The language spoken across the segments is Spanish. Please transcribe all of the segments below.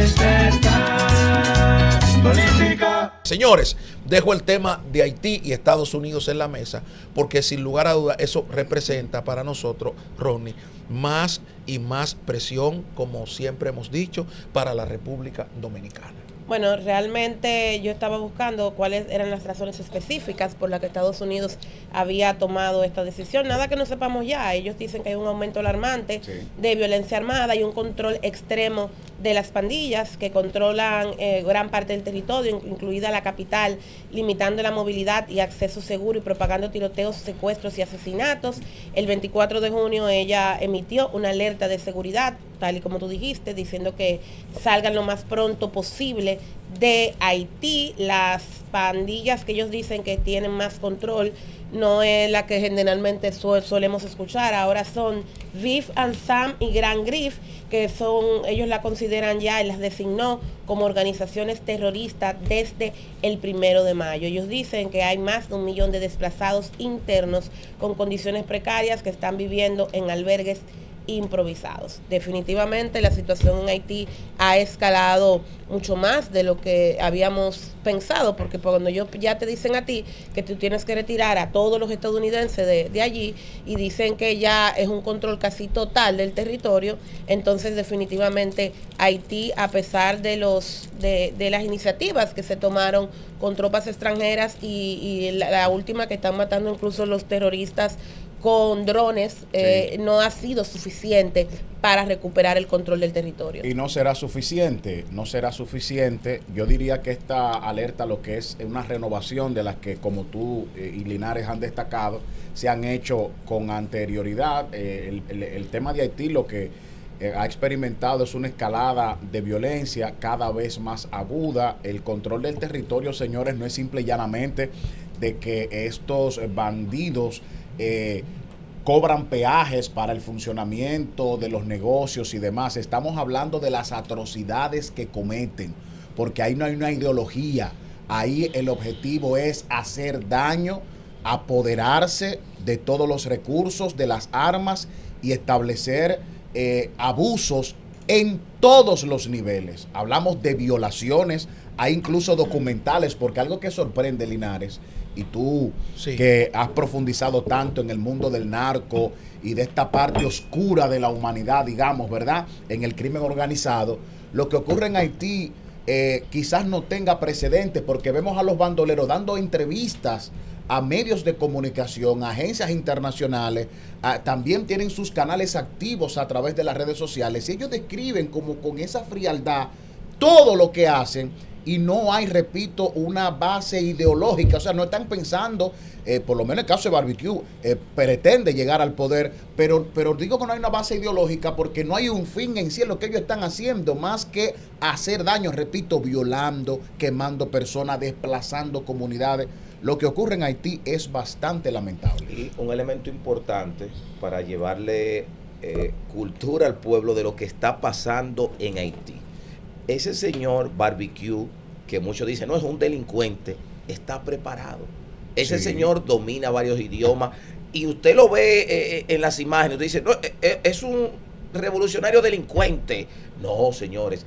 Despertar Política. Señores, dejo el tema de Haití y Estados Unidos en la mesa, porque sin lugar a dudas eso representa para nosotros, Ronnie, más y más presión, como siempre hemos dicho, para la República Dominicana. Bueno, realmente yo estaba buscando cuáles eran las razones específicas por las que Estados Unidos había tomado esta decisión. Nada que no sepamos ya. Ellos dicen que hay un aumento alarmante de violencia armada y un control extremo de las pandillas que controlan gran parte del territorio, incluida la capital, limitando la movilidad y acceso seguro y propagando tiroteos, secuestros y asesinatos. El 24 de junio ella emitió una alerta de seguridad, tal y como tú dijiste, diciendo que salgan lo más pronto posible de Haití. Las pandillas que ellos dicen que tienen más control no es la que generalmente solemos escuchar. Ahora son VIF and SAM y Grand Grif, que son, ellos la consideran ya y las designó como organizaciones terroristas desde el 1 de mayo. Ellos dicen que hay más de 1 millón de desplazados internos con condiciones precarias que están viviendo en albergues improvisados. Definitivamente la situación en Haití ha escalado mucho más de lo que habíamos pensado, porque cuando ya te dicen a ti que tú tienes que retirar a todos los estadounidenses de allí y dicen que ya es un control casi total del territorio, entonces definitivamente Haití, a pesar de las iniciativas que se tomaron con tropas extranjeras y la última que están matando incluso los terroristas con drones, no ha sido suficiente para recuperar el control del territorio. Y no será suficiente. Yo diría que esta alerta lo que es una renovación de las que, como tú y Linares han destacado, se han hecho con anterioridad. El tema de Haití lo que ha experimentado es una escalada de violencia cada vez más aguda. El control del territorio, señores, no es simple y llanamente de que estos bandidos cobran peajes para el funcionamiento de los negocios y demás. Estamos hablando de las atrocidades que cometen, porque ahí no hay una ideología. Ahí el objetivo es hacer daño, apoderarse de todos los recursos, de las armas y establecer abusos en todos los niveles. Hablamos de violaciones, hay incluso documentales, porque algo que sorprende, Linares, y tú que has profundizado tanto en el mundo del narco y de esta parte oscura de la humanidad, digamos, ¿verdad? En el crimen organizado, lo que ocurre en Haití quizás no tenga precedentes, porque vemos a los bandoleros dando entrevistas a medios de comunicación, a agencias internacionales, también tienen sus canales activos a través de las redes sociales, y ellos describen como con esa frialdad todo lo que hacen, y no hay, repito, una base ideológica. O sea, no están pensando, por lo menos el caso de Barbecue, pretende llegar al poder, pero digo que no hay una base ideológica porque no hay un fin en sí en lo que ellos están haciendo, más que hacer daño, repito, violando, quemando personas, desplazando comunidades. Lo que ocurre en Haití es bastante lamentable. Y un elemento importante para llevarle cultura al pueblo de lo que está pasando en Haití. Ese señor Barbecue, que muchos dicen, no, es un delincuente, está preparado. Ese señor domina varios idiomas y usted lo ve en las imágenes, usted dice, no, es un revolucionario delincuente. No, señores,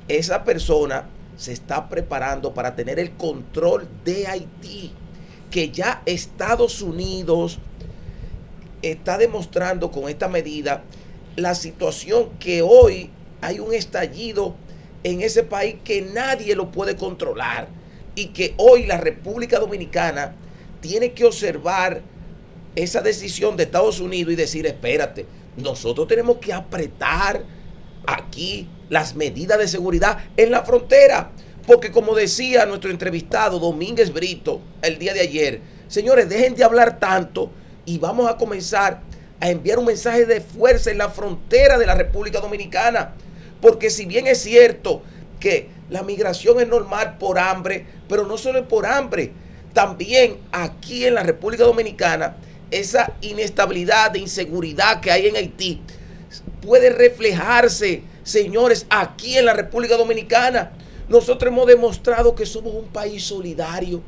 esa persona se está preparando para tener el control de Haití, que ya Estados Unidos está demostrando con esta medida la situación que hoy hay un estallido en ese país que nadie lo puede controlar, y que hoy la República Dominicana tiene que observar esa decisión de Estados Unidos y decir, espérate, nosotros tenemos que apretar aquí las medidas de seguridad en la frontera, porque como decía nuestro entrevistado Domínguez Brito el día de ayer, señores, dejen de hablar tanto y vamos a comenzar a enviar un mensaje de fuerza en la frontera de la República Dominicana. Porque si bien es cierto que la migración es normal por hambre, pero no solo es por hambre, también aquí en la República Dominicana, esa inestabilidad de inseguridad que hay en Haití puede reflejarse, señores, aquí en la República Dominicana. Nosotros hemos demostrado que somos un país solidario.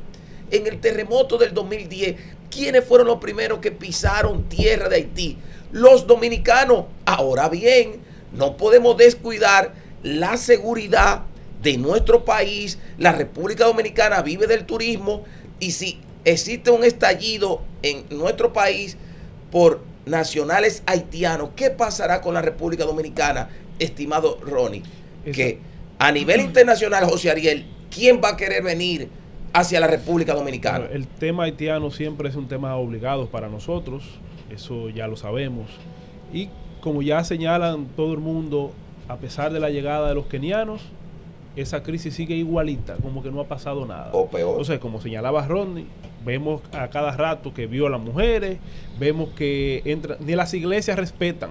En el terremoto del 2010, ¿quiénes fueron los primeros que pisaron tierra de Haití? Los dominicanos. Ahora bien, no podemos descuidar la seguridad de nuestro país. La República Dominicana vive del turismo, y si existe un estallido en nuestro país por nacionales haitianos, ¿qué pasará con la República Dominicana, estimado Ronnie? Que a nivel internacional, José Ariel, ¿quién va a querer venir hacia la República Dominicana? Bueno, el tema haitiano siempre es un tema obligado para nosotros, eso ya lo sabemos. Y como ya señalan todo el mundo, a pesar de la llegada de los kenianos, esa crisis sigue igualita, como que no ha pasado nada. O peor. Entonces, como señalaba Rodney, vemos a cada rato que violan mujeres, vemos que entran, ni las iglesias respetan,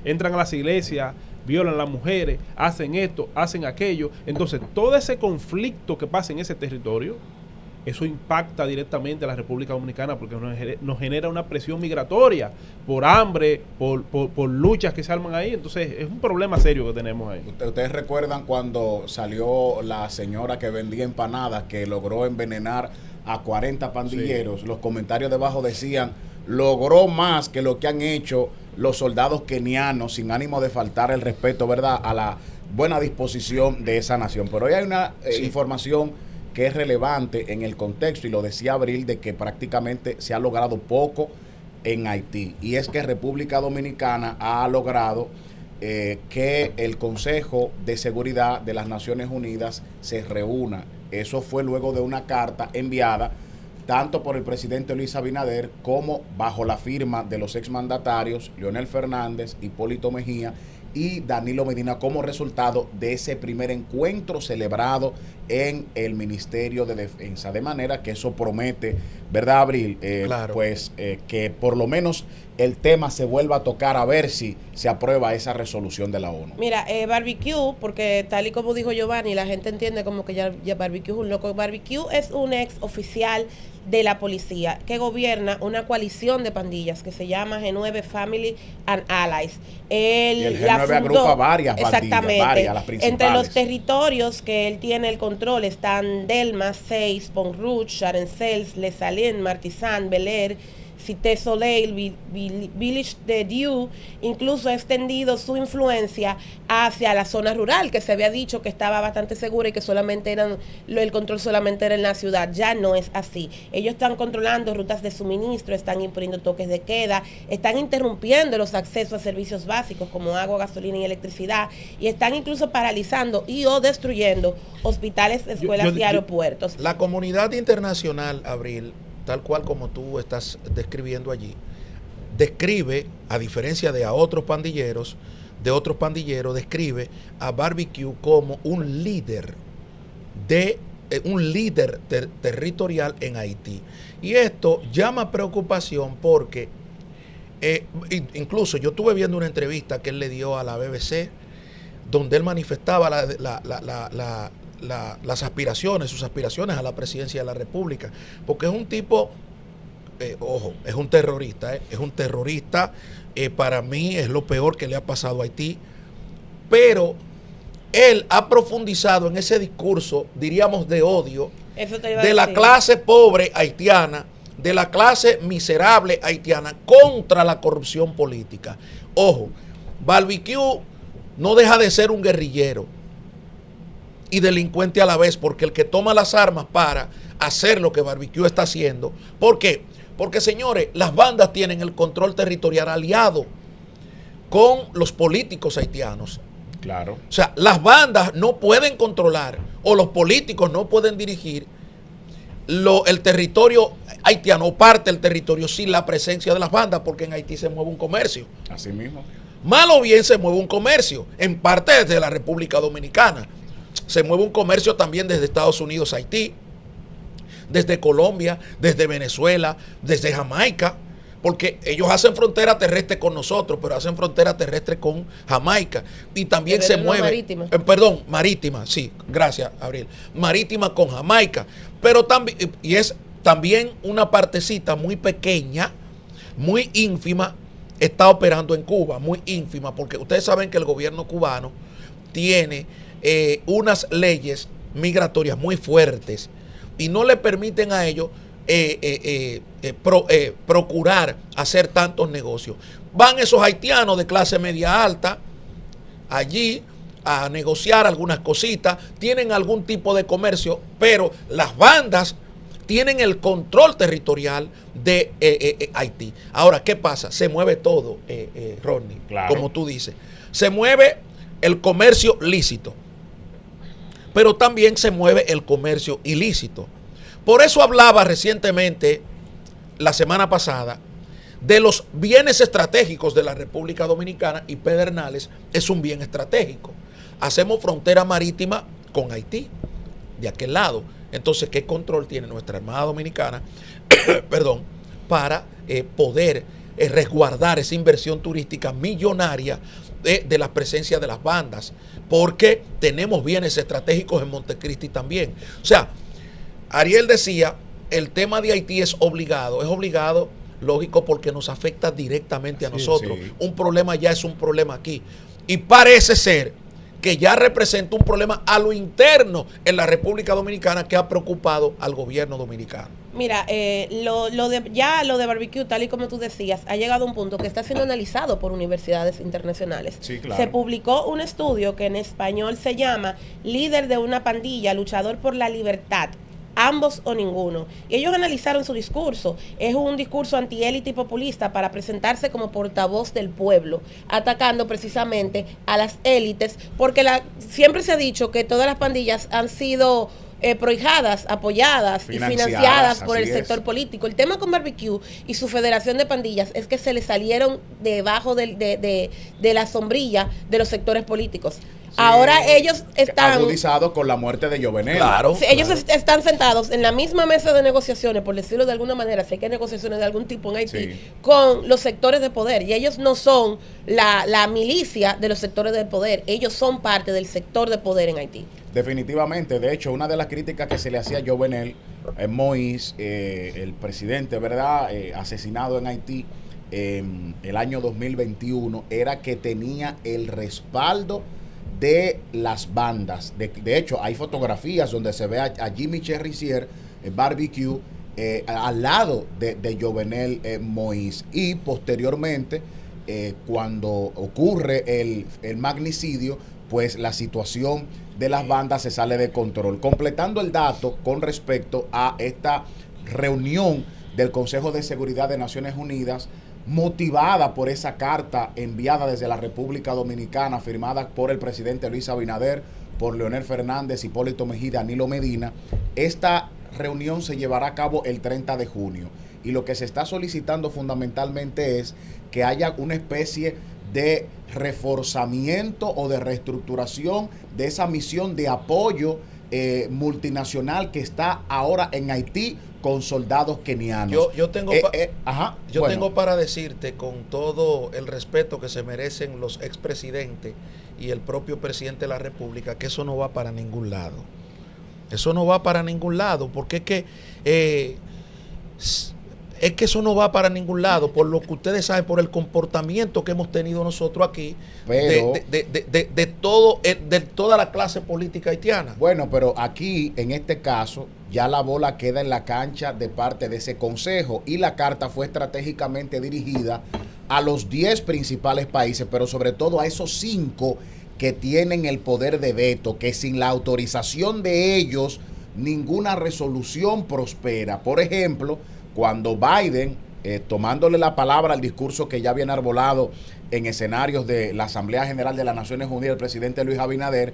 entran a las iglesias, violan a las mujeres, hacen esto, hacen aquello. Entonces, todo ese conflicto que pasa en ese territorio, eso impacta directamente a la República Dominicana, porque nos genera una presión migratoria por hambre, por luchas que se arman ahí. Entonces es un problema serio que tenemos ahí. Ustedes recuerdan cuando salió la señora que vendía empanadas, que logró envenenar a 40 pandilleros. Sí. Los comentarios debajo decían: logró más que lo que han hecho los soldados kenianos, sin ánimo de faltar el respeto, ¿verdad?, a la buena disposición de esa nación. Pero hoy hay una información que es relevante en el contexto, y lo decía Abril, de que prácticamente se ha logrado poco en Haití, y es que República Dominicana ha logrado que el Consejo de Seguridad de las Naciones Unidas se reúna. Eso fue luego de una carta enviada tanto por el presidente Luis Abinader como bajo la firma de los exmandatarios Leonel Fernández, Hipólito Mejía y Danilo Medina, como resultado de ese primer encuentro celebrado en el Ministerio de Defensa. De manera que eso promete, ¿verdad, Abril? Claro. Que por lo menos el tema se vuelva a tocar, a ver si se aprueba esa resolución de la ONU. Mira, barbecue, porque tal y como dijo Giovanni, la gente entiende como que ya barbecue es un loco. Barbecue es un ex oficial de la policía que gobierna una coalición de pandillas que se llama G9 Family and Allies. Y el G9 agrupa varias exactamente, pandillas, las principales. Entre los territorios que él tiene el control están Delma, Seis, Pont Rouge, Charencels, Les Salines, Martizan, Bel Air, Cité Soleil, Village de Dieu. Incluso ha extendido su influencia hacia la zona rural, que se había dicho que estaba bastante segura y que el control solamente era en la ciudad. Ya no es así. Ellos están controlando rutas de suministro, están imponiendo toques de queda, están interrumpiendo los accesos a servicios básicos como agua, gasolina y electricidad, y están incluso paralizando o destruyendo hospitales, escuelas y aeropuertos. La comunidad internacional, Abril, tal cual como tú estás describiendo allí, describe, a diferencia de otros pandilleros, describe a Barbecue como un líder territorial en Haití. Y esto llama preocupación porque incluso yo estuve viendo una entrevista que él le dio a la BBC, donde él manifestaba sus aspiraciones a la presidencia de la República, porque es un tipo, es un terrorista, para mí es lo peor que le ha pasado a Haití, pero él ha profundizado en ese discurso, diríamos, de odio de la clase pobre haitiana, de la clase miserable haitiana contra la corrupción política. Ojo, Barbecue no deja de ser un guerrillero y delincuente a la vez, porque el que toma las armas para hacer lo que Barbecue está haciendo. ¿Por qué? Porque, señores, las bandas tienen el control territorial aliado con los políticos haitianos. Claro. O sea, las bandas no pueden controlar, o los políticos no pueden dirigir el territorio haitiano o parte del territorio sin la presencia de las bandas, porque en Haití se mueve un comercio. Así mismo. Mal o bien se mueve un comercio, en parte desde la República Dominicana. Se mueve un comercio también desde Estados Unidos a Haití, desde Colombia, desde Venezuela, desde Jamaica, porque ellos hacen frontera terrestre con nosotros, pero hacen frontera terrestre con Jamaica. Y también se mueve... Marítima. Marítima, sí, gracias, Abril. Marítima con Jamaica. Pero también, y es también una partecita muy pequeña, muy ínfima, está operando en Cuba, muy ínfima, porque ustedes saben que el gobierno cubano tiene unas leyes migratorias muy fuertes y no le permiten a ellos procurar hacer tantos negocios. Van esos haitianos de clase media alta allí a negociar algunas cositas, tienen algún tipo de comercio, pero las bandas tienen el control territorial de Haití. Ahora, ¿qué pasa? Se mueve todo, Rodney, Claro. como tú dices. Se mueve el comercio lícito, pero también se mueve el comercio ilícito. Por eso hablaba recientemente, la semana pasada, de los bienes estratégicos de la República Dominicana, y Pedernales es un bien estratégico. Hacemos frontera marítima con Haití, de aquel lado. Entonces, ¿qué control tiene nuestra Armada Dominicana perdón, para poder resguardar esa inversión turística millonaria de la presencia de las bandas? Porque tenemos bienes estratégicos en Montecristi también. O sea, Ariel decía, el tema de Haití es obligado, lógico, porque nos afecta directamente a nosotros. Sí. Un problema ya es un problema aquí. Y parece ser que ya representa un problema a lo interno en la República Dominicana que ha preocupado al gobierno dominicano. Mira, lo de barbecue, tal y como tú decías, ha llegado a un punto que está siendo analizado por universidades internacionales. Sí, claro. Se publicó un estudio que en español se llama Líder de una pandilla, luchador por la libertad. Ambos o ninguno. Y ellos analizaron su discurso. Es un discurso antiélite y populista para presentarse como portavoz del pueblo, atacando precisamente a las élites, porque siempre se ha dicho que todas las pandillas han sido prohijadas, apoyadas y financiadas por el sector político. El tema con Barbecue y su federación de pandillas es que se le salieron debajo de la sombrilla de los sectores políticos. Sí. Ahora ellos están agudizado con la muerte de Jovenel. Claro. Sí, ellos están sentados en la misma mesa de negociaciones, por decirlo de alguna manera, si hay que negociaciones de algún tipo en Haití, Sí. con los sectores de poder. Y ellos no son la milicia de los sectores de poder, ellos son parte del sector de poder en Haití. Definitivamente. De hecho, una de las críticas que se le hacía a Jovenel Moïse, el presidente, ¿verdad?, asesinado en Haití en el año 2021, era que tenía el respaldo de las bandas. De hecho, hay fotografías donde se ve a Jimmy Cherisier, Barbecue, al lado de Jovenel Moïse. Y posteriormente, cuando ocurre el magnicidio, pues la situación de las bandas se sale de control. Completando el dato con respecto a esta reunión del Consejo de Seguridad de Naciones Unidas, motivada por esa carta enviada desde la República Dominicana, firmada por el presidente Luis Abinader, por Leonel Fernández, Hipólito Mejía, Danilo Medina. Esta reunión se llevará a cabo el 30 de junio y lo que se está solicitando fundamentalmente es que haya una especie de reforzamiento o de reestructuración de esa misión de apoyo multinacional que está ahora en Haití con soldados kenianos. Yo tengo tengo para decirte, con todo el respeto que se merecen los expresidentes y el propio presidente de la República, que eso no va para ningún lado. Eso no va para ningún lado, porque es que eso no va para ningún lado, por lo que ustedes saben, por el comportamiento que hemos tenido nosotros aquí, Pero, de toda la clase política haitiana. Bueno, pero aquí, en este caso, ya la bola queda en la cancha de parte de ese consejo y la carta fue estratégicamente dirigida a los 10 principales países, pero sobre todo a esos 5 que tienen el poder de veto, que sin la autorización de ellos, ninguna resolución prospera. Por ejemplo, cuando Biden, tomándole la palabra al discurso que ya viene arbolado en escenarios de la Asamblea General de las Naciones Unidas, el presidente Luis Abinader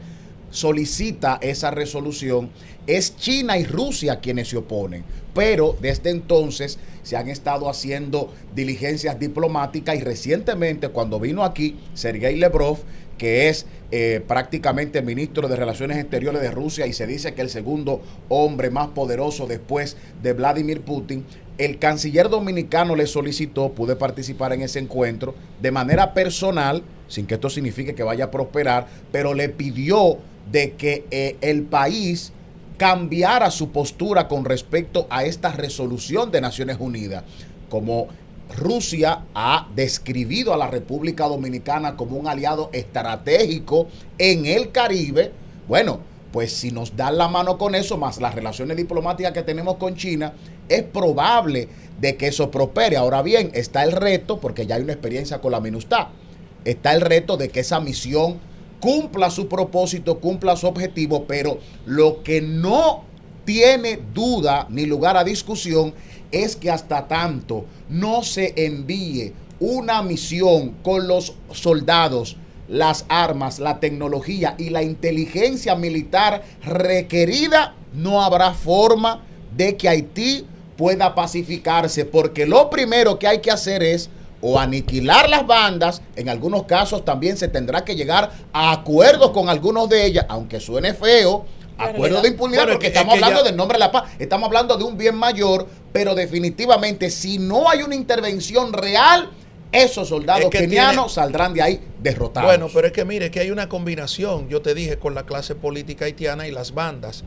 solicita esa resolución, es China y Rusia quienes se oponen. Pero desde entonces se han estado haciendo diligencias diplomáticas y recientemente cuando vino aquí Sergei Lavrov, que es prácticamente ministro de Relaciones Exteriores de Rusia y se dice que el segundo hombre más poderoso después de Vladimir Putin, el canciller dominicano le solicitó, pude participar en ese encuentro de manera personal, sin que esto signifique que vaya a prosperar, pero le pidió de que el país cambiara su postura con respecto a esta resolución de Naciones Unidas. Como Rusia ha describido a la República Dominicana como un aliado estratégico en el Caribe, bueno, pues si nos dan la mano con eso, más las relaciones diplomáticas que tenemos con China, es probable de que eso prospere. Ahora bien, está el reto, porque ya hay una experiencia con la MINUSTAH, está el reto de que esa misión cumpla su propósito, cumpla su objetivo, pero lo que no tiene duda ni lugar a discusión es que hasta tanto no se envíe una misión con los soldados, las armas, la tecnología y la inteligencia militar requerida, no habrá forma de que Haití pueda pacificarse, porque lo primero que hay que hacer es o aniquilar las bandas. En algunos casos también se tendrá que llegar a acuerdos con algunos de ellas, aunque suene feo, acuerdos de impunidad, Bueno, porque es que estamos hablando ya, del nombre de la paz, estamos hablando de un bien mayor, pero definitivamente si no hay una intervención real, esos soldados es que kenianos saldrán de ahí derrotados. Bueno, pero es que mire, que hay una combinación, yo te dije, con la clase política haitiana y las bandas.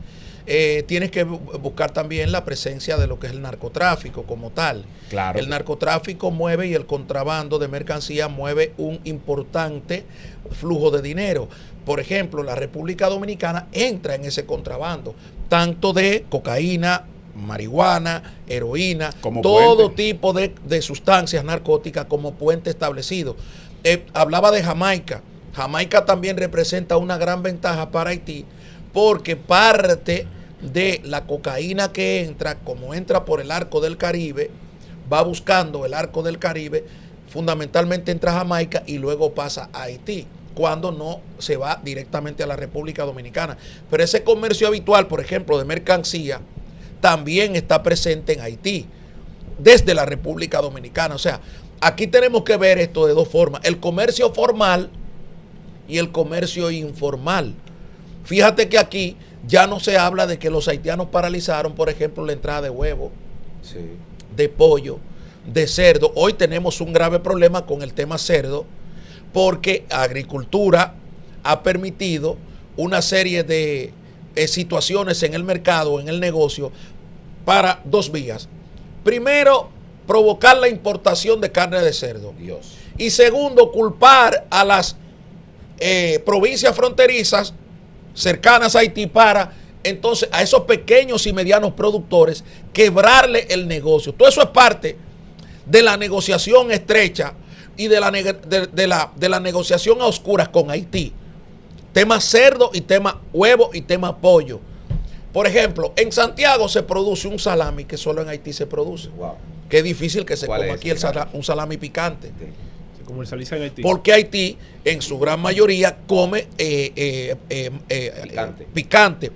Tienes que buscar también la presencia de lo que es el narcotráfico como tal. Claro. El narcotráfico mueve y el contrabando de mercancía mueve un importante flujo de dinero. Por ejemplo, la República Dominicana entra en ese contrabando, tanto de cocaína, marihuana, heroína, como todo puente. tipo de sustancias narcóticas como puente establecido. Hablaba de Jamaica. Jamaica también representa una gran ventaja para Haití, porque parte de la cocaína que entra, como entra por el arco del Caribe, va buscando el arco del Caribe, fundamentalmente entra a Jamaica y luego pasa a Haití, cuando no se va directamente a la República Dominicana. Pero ese comercio habitual, por ejemplo, de mercancía, también está presente en Haití, desde la República Dominicana. O sea, aquí tenemos que ver esto de dos formas: el comercio formal y el comercio informal. Fíjate que aquí ya no se habla de que los haitianos paralizaron, por ejemplo, la entrada de huevo, Sí. de pollo, de cerdo. Hoy tenemos un grave problema con el tema cerdo, porque agricultura ha permitido una serie de situaciones en el mercado, en el negocio, para dos vías. Primero, provocar la importación de carne de cerdo. Dios. Y segundo, culpar a las provincias fronterizas cercanas a Haití para entonces a esos pequeños y medianos productores quebrarle el negocio. Todo eso es parte de la negociación estrecha y de la negociación a oscuras con Haití. Tema cerdo y tema huevo y tema pollo. Por ejemplo, en Santiago se produce un salami que solo en Haití se produce. Wow. Qué difícil que se ¿Cuál coma es? aquí un salami picante. Se comercializa en Haití. Porque Haití, en su gran mayoría, come picante,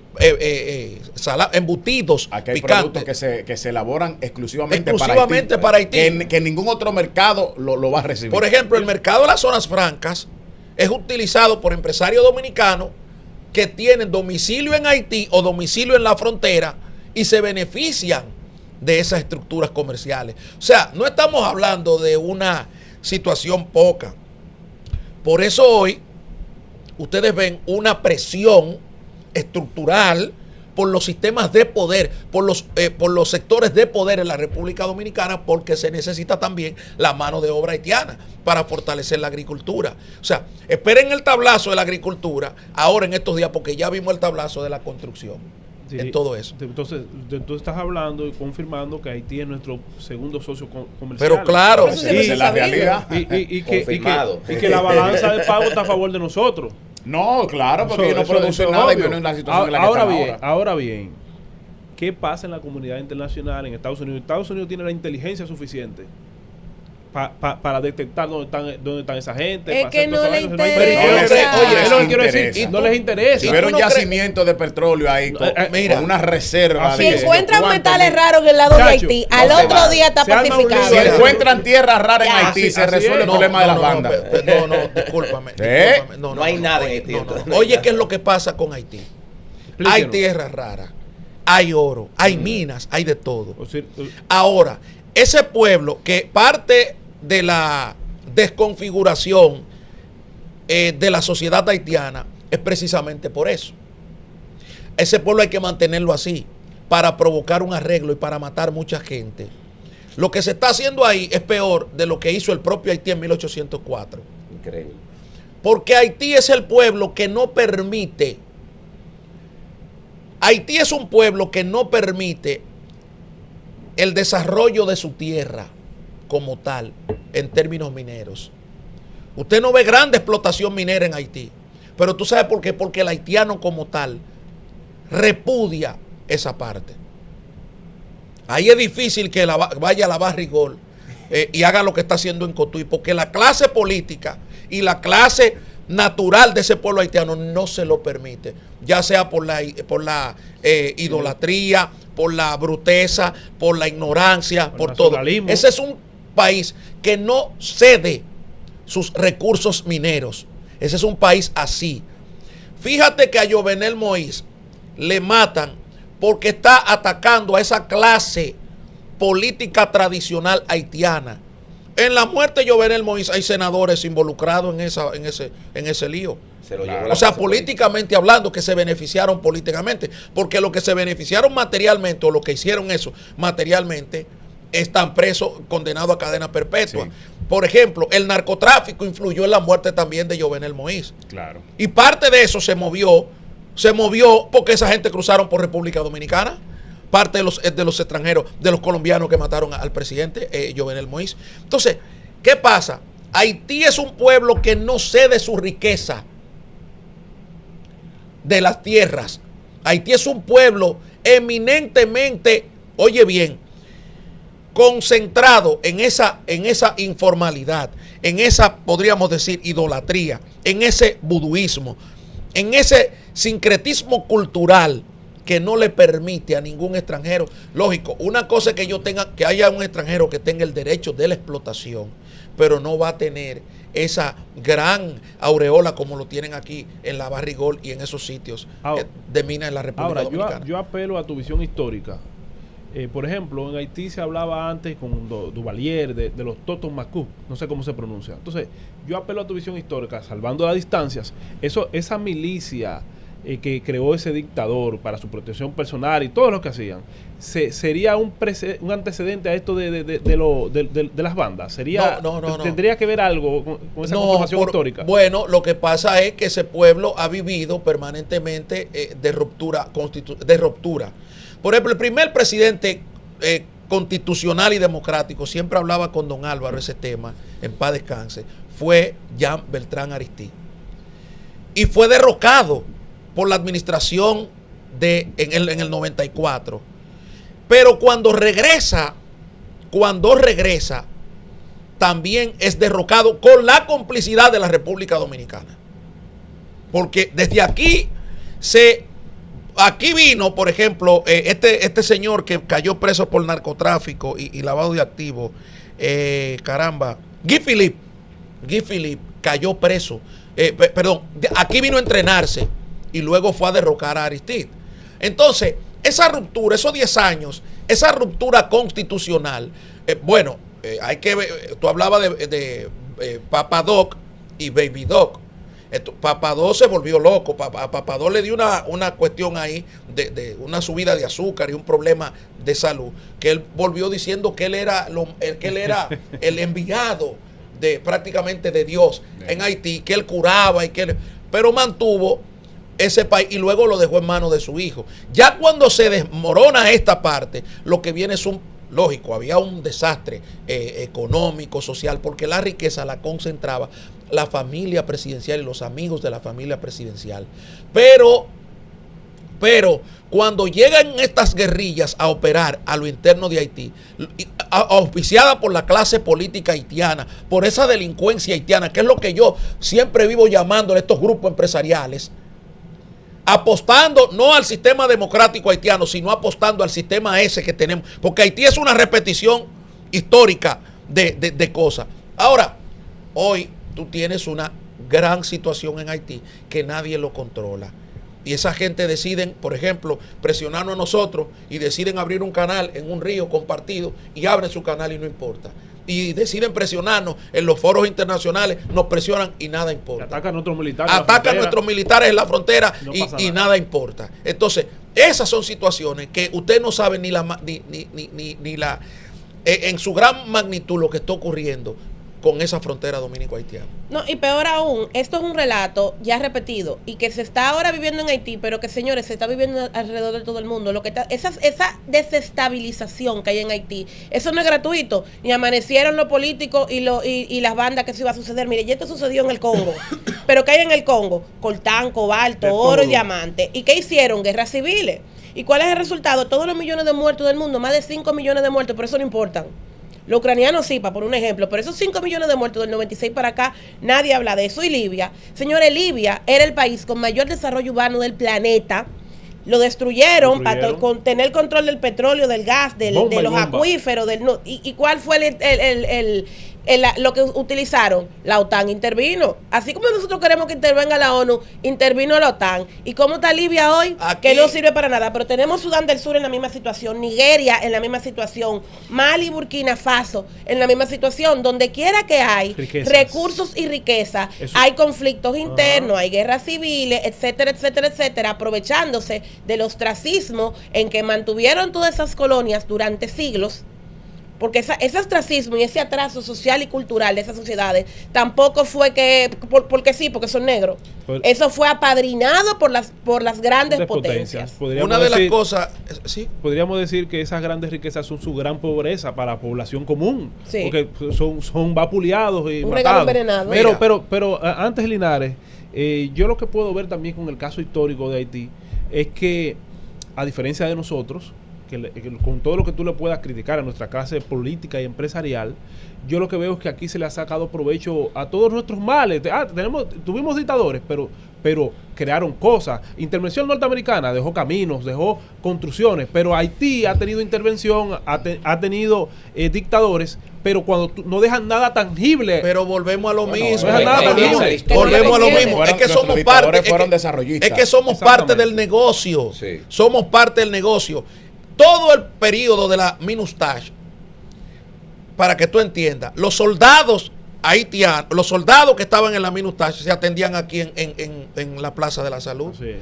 embutidos Aquí hay picantes. productos que se elaboran exclusivamente, Exclusivamente para Haití. Que ningún otro mercado lo va a recibir. Por ejemplo, el mercado de las zonas francas es utilizado por empresarios dominicanos que tienen domicilio en Haití o domicilio en la frontera y se benefician de esas estructuras comerciales. O sea, no estamos hablando de una situación poca. Por eso hoy ustedes ven una presión estructural por los sistemas de poder, por los sectores de poder en la República Dominicana, porque se necesita también la mano de obra haitiana para fortalecer la agricultura. O sea, esperen el tablazo de la agricultura ahora en estos días, porque ya vimos el tablazo de la construcción. Sí, en todo eso. Entonces, tú estás hablando y confirmando que Haití es nuestro segundo socio comercial. Pero claro, Eso Esa es la realidad. Y Confirmado. que la balanza de pago está a favor de nosotros. No, claro, porque ellos no Eso producen es nada y obvio. menos en la situación en la que Ahora están bien, ahora. ahora bien, ¿qué pasa en la comunidad internacional en Estados Unidos? Estados Unidos tiene la inteligencia suficiente para detectar dónde están esa gente. Es para que hacer no toda le esa vaina. interesa. Oye, es lo que quiero interesa. decir. No les interesa. Si ¿Y hubiera tú un no crees? yacimiento de petróleo ahí con, mira, con una reserva así Si es. de encuentran cuánto metales mil- raros en el lado de Chacho, Haití, no al se otro va. día está Se arma un pacificado. Si lío. encuentran tierra rara en Ya. Haití, se Así resuelve es. el problema de la banda. No, discúlpame. ¿Eh? Discúlpame. No hay nada en oye, Haití, no. entonces. Oye, ¿qué es lo que pasa con Haití? Explíquenos. Hay tierras raras, hay oro, hay minas, hay de todo. O sea, Ahora, ese pueblo que parte de la desconfiguración de la sociedad haitiana es precisamente por eso. Ese pueblo hay que mantenerlo así para provocar un arreglo y para matar mucha gente. Lo que se está haciendo ahí es peor de lo que hizo el propio Haití en 1804. Increíble. Porque Haití es el pueblo que no permite. Haití es un pueblo que no permite el desarrollo de su tierra como tal, en términos mineros. Usted no ve grande explotación minera en Haití, Pero tú sabes por qué, porque el haitiano como tal repudia esa parte. Ahí es difícil que vaya a la Barrigol y haga lo que está haciendo en Cotuí, porque la clase política y la clase natural de ese pueblo haitiano no se lo permite, ya sea por la idolatría, por la bruteza, por la ignorancia, por todo. Ese es un país que no cede sus recursos mineros. Ese es un país así. Fíjate que a Jovenel Moïse le matan porque está atacando a esa clase política tradicional haitiana. En la muerte de Jovenel Moïse hay senadores involucrados en ese lío. O sea, políticamente hablando, que se beneficiaron políticamente, porque los que se beneficiaron materialmente o los que hicieron eso materialmente están presos, condenados a cadena perpetua. Sí. Por ejemplo, el narcotráfico influyó en la muerte también de Jovenel Moïse. Claro. Y parte de eso se movió porque esa gente cruzaron por República Dominicana. Parte de los extranjeros, de los colombianos que mataron al presidente Jovenel Moïse. Entonces, ¿qué pasa? Haití es un pueblo que no cede su riqueza de las tierras. Haití es un pueblo eminentemente, oye bien, concentrado en esa informalidad, en esa, podríamos decir, idolatría, en ese vuduismo, en ese sincretismo cultural que no le permite a ningún extranjero. Lógico, una cosa es que haya un extranjero que tenga el derecho de la explotación, pero no va a tener esa gran aureola como lo tienen aquí en la Barrigol y en esos sitios de minas en la República Dominicana. Yo apelo a tu visión histórica. Por ejemplo, en Haití se hablaba antes con Duvalier de los Totos Macú, no sé cómo se pronuncia. Entonces, yo apelo a tu visión histórica, salvando las distancias. Esa milicia que creó ese dictador para su protección personal y todo lo que hacían, ¿sería un antecedente a esto de las bandas? ¿Tendría que ver algo con esa conformación histórica? Bueno, lo que pasa es que ese pueblo ha vivido permanentemente de ruptura. Por ejemplo, el primer presidente constitucional y democrático, siempre hablaba con don Álvaro ese tema, en paz descanse, fue Jean Beltrán Aristide. Y fue derrocado por la administración en el 94. Pero cuando regresa, también es derrocado con la complicidad de la República Dominicana. Porque desde aquí vino, por ejemplo, este señor que cayó preso por narcotráfico y lavado de activos, Guy Philippe cayó preso. Aquí vino a entrenarse y luego fue a derrocar a Aristide. Entonces, esa ruptura, esos 10 años, esa ruptura constitucional, hay que ver, tú hablabas de Papa Doc y Baby Doc. Papa Doc se volvió loco. A Papa Doc le dio una cuestión ahí de una subida de azúcar y un problema de salud, que él volvió diciendo que él era el enviado prácticamente de Dios en Haití, que él curaba pero mantuvo ese país y luego lo dejó en manos de su hijo. Ya cuando se desmorona esta parte, lo que viene es lógico, había un desastre económico, social, porque la riqueza la concentraba la familia presidencial y los amigos de la familia presidencial. Pero cuando llegan estas guerrillas a operar a lo interno de Haití, auspiciada por la clase política haitiana, por esa delincuencia haitiana, que es lo que yo siempre vivo llamando a estos grupos empresariales, apostando no al sistema democrático haitiano, sino apostando al sistema ese que tenemos, porque Haití es una repetición histórica de cosas. Ahora, hoy tú tienes una gran situación en Haití que nadie lo controla. Y esa gente deciden, por ejemplo, presionarnos a nosotros y deciden abrir un canal en un río compartido y abren su canal y no importa. Y deciden presionarnos en los foros internacionales, nos presionan y nada importa. Atacan a nuestros militares. Atacan a nuestros militares en la frontera y nada importa. Entonces, esas son situaciones que usted no sabe ni la en su gran magnitud lo que está ocurriendo con esa frontera dominico-haitiana. No, y peor aún, esto es un relato ya repetido y que se está ahora viviendo en Haití, pero que, señores, se está viviendo alrededor de todo el mundo. Lo que esa desestabilización que hay en Haití, eso no es gratuito. Ni amanecieron los políticos y las bandas que se iba a suceder. Mire, ya esto sucedió en el Congo. Pero ¿qué hay en el Congo? Coltán, cobalto, oro y diamante. ¿Y qué hicieron? Guerras civiles. ¿Y cuál es el resultado? Todos los millones de muertos del mundo, más de 5 millones de muertos, por eso no importan. Los ucranianos sí, para poner un ejemplo, pero esos 5 millones de muertos del 96 para acá, nadie habla de eso. Y Libia, señores, Libia era el país con mayor desarrollo urbano del planeta. Lo destruyeron para tener control del petróleo, del gas, de los acuíferos. ¿Y cuál fue lo que utilizaron? La OTAN intervino. Así como nosotros queremos que intervenga la ONU, intervino la OTAN. ¿Y cómo está Libia hoy? Aquí, que no sirve para nada. Pero tenemos Sudán del Sur en la misma situación, Nigeria en la misma situación, Mali, Burkina Faso en la misma situación. Donde quiera que hay recursos y riqueza, hay conflictos internos, hay guerras civiles, etcétera, etcétera, etcétera, aprovechándose del ostracismo en que mantuvieron todas esas colonias durante siglos. Porque ese ostracismo y ese atraso social y cultural de esas sociedades tampoco fue porque sí, porque son negros. Eso fue apadrinado por las grandes potencias. Una de las cosas, sí. Podríamos decir que esas grandes riquezas son su gran pobreza para la población común. Sí. Porque son vapuleados y un matados. Regalo envenenado. Pero antes, Linares, yo lo que puedo ver también con el caso histórico de Haití es que, a diferencia de nosotros, que con todo lo que tú le puedas criticar a nuestra clase política y empresarial, yo lo que veo es que aquí se le ha sacado provecho a todos nuestros males. Tuvimos dictadores, pero crearon cosas. Intervención norteamericana dejó caminos, dejó construcciones, pero Haití ha tenido intervención, ha tenido dictadores, pero cuando no dejan nada tangible. Pero volvemos a lo mismo. Volvemos a lo mismo. Es que somos parte. Fueron desarrollistas. Es que somos parte del negocio. Sí. Somos parte del negocio. Todo el periodo de la Minustash, para que tú entiendas, los soldados haitianos, los soldados que estaban en la Minustash se atendían aquí en la Plaza de la Salud. Sí.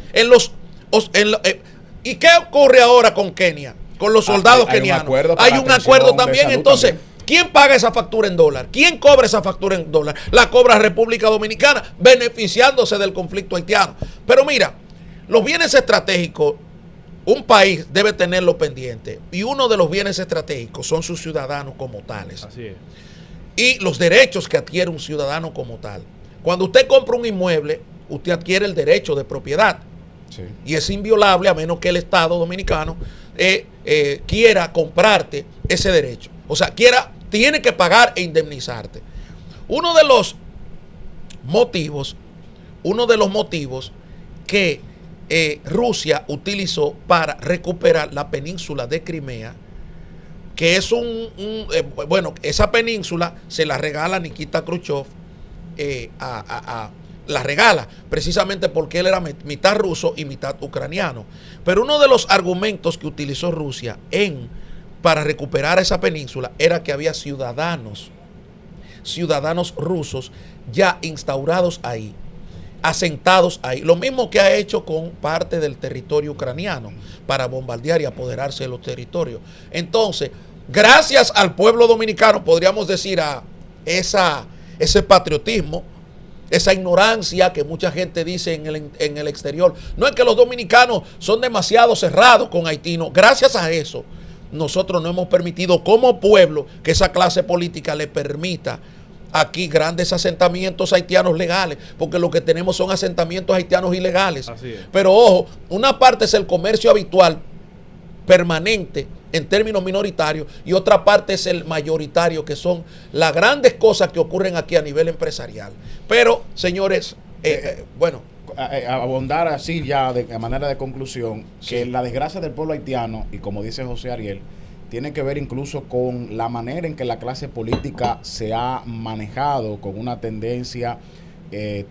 ¿Y qué ocurre ahora con Kenia? Con los soldados kenianos. Hay un acuerdo también. Entonces, ¿quién paga esa factura en dólar? ¿Quién cobra esa factura en dólar? La cobra República Dominicana, beneficiándose del conflicto haitiano. Pero mira, los bienes estratégicos, un país debe tenerlo pendiente. Y uno de los bienes estratégicos son sus ciudadanos como tales. Así es. Y los derechos que adquiere un ciudadano como tal. Cuando usted compra un inmueble, usted adquiere el derecho de propiedad. Sí. Y es inviolable a menos que el Estado dominicano quiera comprarte ese derecho. O sea, tiene que pagar e indemnizarte. Uno de los motivos que Rusia utilizó para recuperar la península de Crimea, que es esa península se la regala Nikita Khrushchev, la regala precisamente porque él era mitad ruso y mitad ucraniano. Pero uno de los argumentos que utilizó Rusia para recuperar esa península era que había ciudadanos rusos ya instaurados ahí, asentados ahí, lo mismo que ha hecho con parte del territorio ucraniano para bombardear y apoderarse de los territorios. Entonces, gracias al pueblo dominicano, podríamos decir, a ese patriotismo, esa ignorancia que mucha gente dice en el exterior. No es que los dominicanos son demasiado cerrados con Haití, no. Gracias a eso, nosotros no hemos permitido como pueblo que esa clase política le permita aquí grandes asentamientos haitianos legales, porque lo que tenemos son asentamientos haitianos ilegales. Pero ojo, una parte es el comercio habitual permanente en términos minoritarios y otra parte es el mayoritario, que son las grandes cosas que ocurren aquí a nivel empresarial. Pero, señores, abondar así ya de manera de conclusión, que la desgracia del pueblo haitiano, y como dice José Ariel, tiene que ver incluso con la manera en que la clase política se ha manejado, con una tendencia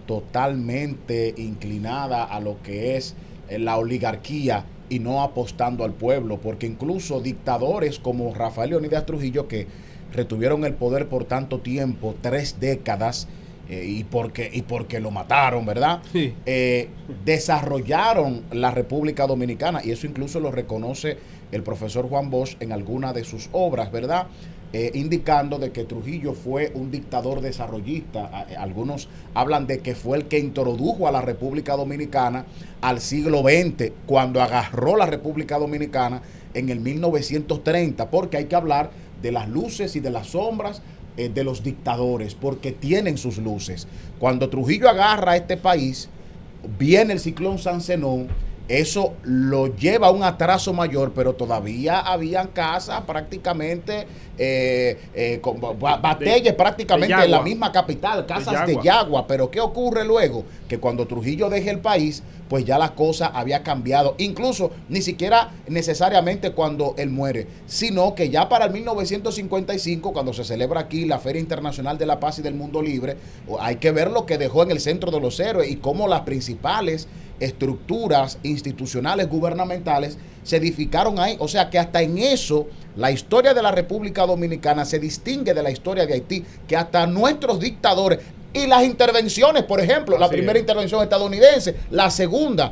totalmente inclinada a lo que es la oligarquía y no apostando al pueblo, porque incluso dictadores como Rafael Leónidas Trujillo, que retuvieron el poder por tanto tiempo, 3 décadas, y porque lo mataron, ¿verdad? Sí. Desarrollaron la República Dominicana, y eso incluso lo reconoce el profesor Juan Bosch en alguna de sus obras, ¿verdad? indicando de que Trujillo fue un dictador desarrollista. Algunos hablan de que fue el que introdujo a la República Dominicana al siglo XX, cuando agarró la República Dominicana en el 1930, porque hay que hablar de las luces y de las sombras de los dictadores, porque tienen sus luces. Cuando Trujillo agarra a este país, viene el ciclón San Zenón, eso lo lleva a un atraso mayor, pero todavía habían casas prácticamente, con batallas prácticamente en la misma capital, casas de yagua. Pero ¿qué ocurre luego? Que cuando Trujillo deje el país, pues ya la cosa había cambiado. Incluso ni siquiera necesariamente cuando él muere, sino que ya para el 1955, cuando se celebra aquí la Feria Internacional de la Paz y del Mundo Libre, hay que ver lo que dejó en el Centro de los Héroes y cómo las principales estructuras institucionales gubernamentales se edificaron ahí. O sea que hasta en eso la historia de la República Dominicana se distingue de la historia de Haití, que hasta nuestros dictadores y las intervenciones, por ejemplo, la primera intervención estadounidense, la segunda,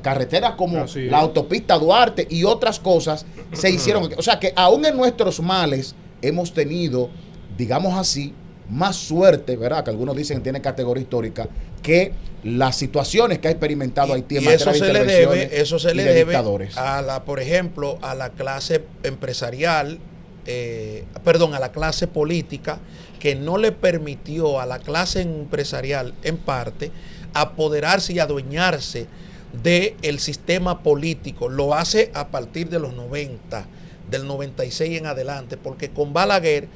carreteras como la autopista Duarte y otras cosas se hicieron. O sea que aún en nuestros males hemos tenido, digamos así, más suerte, ¿verdad? Que algunos dicen que tiene categoría histórica, que las situaciones que ha experimentado Haití en materia de intervenciones eso se le y de debe dictadores. a la, por ejemplo, a la clase empresarial, a la clase política, que no le permitió a la clase empresarial, en parte, apoderarse y adueñarse del sistema político. Lo hace a partir de los 90, del 96 en adelante, porque con Balaguer,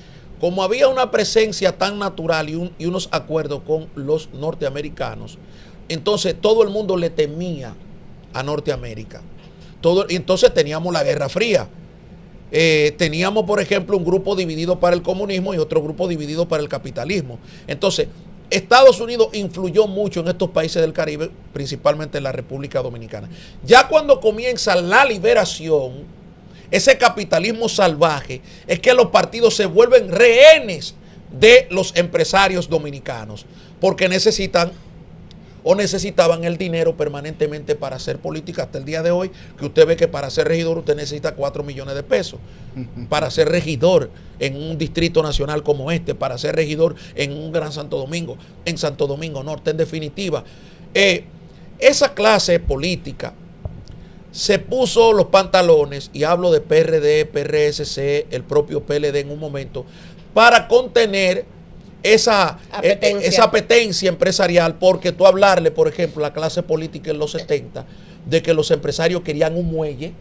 como había una presencia tan natural y unos acuerdos con los norteamericanos, entonces todo el mundo le temía a Norteamérica. Y entonces teníamos la Guerra Fría. Teníamos, por ejemplo, un grupo dividido para el comunismo y otro grupo dividido para el capitalismo. Entonces, Estados Unidos influyó mucho en estos países del Caribe, principalmente en la República Dominicana. Ya cuando comienza la liberación, ese capitalismo salvaje, es que los partidos se vuelven rehenes de los empresarios dominicanos, porque necesitaban el dinero permanentemente para hacer política. Hasta el día de hoy, que usted ve que para ser regidor usted necesita 4 millones de pesos, para ser regidor en un distrito nacional como este, para ser regidor en un Gran Santo Domingo, en Santo Domingo Norte. En definitiva, esa clase política se puso los pantalones, y hablo de PRD, PRSC, el propio PLD en un momento, para contener esa apetencia empresarial, porque tú hablarle, por ejemplo, a la clase política en los 70, de que los empresarios querían un muelle,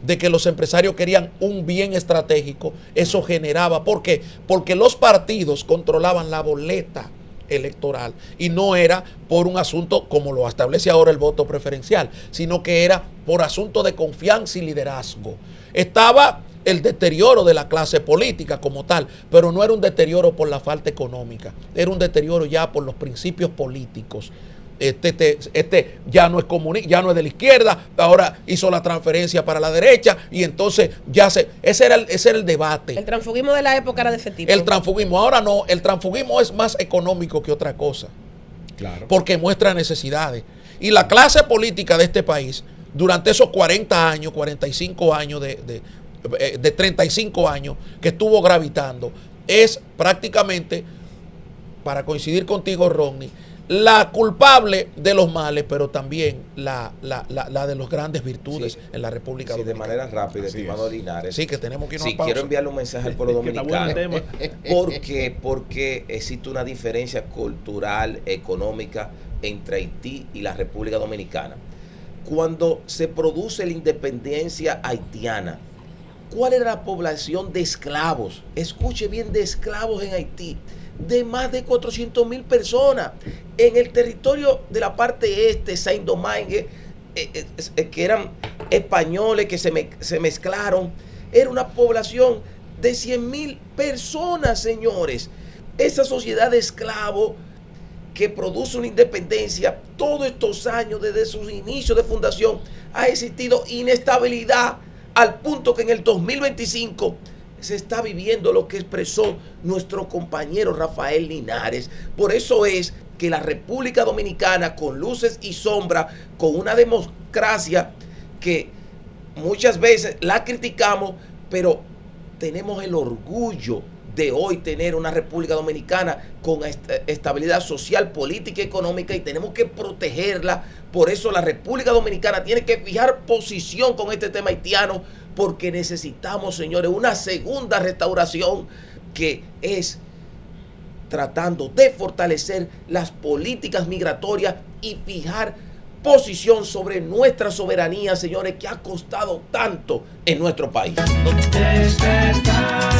de que los empresarios querían un bien estratégico, eso generaba, ¿por qué? Porque los partidos controlaban la boleta electoral y no era por un asunto como lo establece ahora el voto preferencial, sino que era por asunto de confianza y liderazgo. Estaba el deterioro de la clase política como tal, pero no era un deterioro por la falta económica, era un deterioro ya por los principios políticos. Ya no es comunista, ya no es de la izquierda, ahora hizo la transferencia para la derecha y entonces ese era el debate. El transfugismo de la época era de ese tipo. El transfugismo, ahora no, el transfugismo es más económico que otra cosa. Claro. Porque muestra necesidades. Y la clase política de este país, durante esos 40 años, 45 años de 35 años que estuvo gravitando, es prácticamente, para coincidir contigo, Rodney, la culpable de los males, pero también la de los grandes virtudes en la República Dominicana. De manera rápida, estimado Linares. Sí, que tenemos que irnos a pausa. Quiero enviarle un mensaje al pueblo dominicano. Porque existe una diferencia cultural, económica entre Haití y la República Dominicana. Cuando se produce la independencia haitiana, ¿cuál era la población de esclavos? Escuche bien, de esclavos en Haití. De más de 400,000 personas en el territorio de la parte este, Saint-Domingue, que eran españoles que se mezclaron. Era una población de 100,000 personas, señores. Esa sociedad de esclavos que produce una independencia, todos estos años desde sus inicios de fundación ha existido inestabilidad, al punto que en el 2025 se está viviendo lo que expresó nuestro compañero Rafael Linares. Por eso es que la República Dominicana, con luces y sombras, con una democracia que muchas veces la criticamos, pero tenemos el orgullo de hoy tener una República Dominicana con estabilidad social, política y económica, y tenemos que protegerla. Por eso la República Dominicana tiene que fijar posición con este tema haitiano, porque necesitamos, señores, una segunda restauración, que es tratando de fortalecer las políticas migratorias y fijar posición sobre nuestra soberanía, señores, que ha costado tanto en nuestro país. Despertar.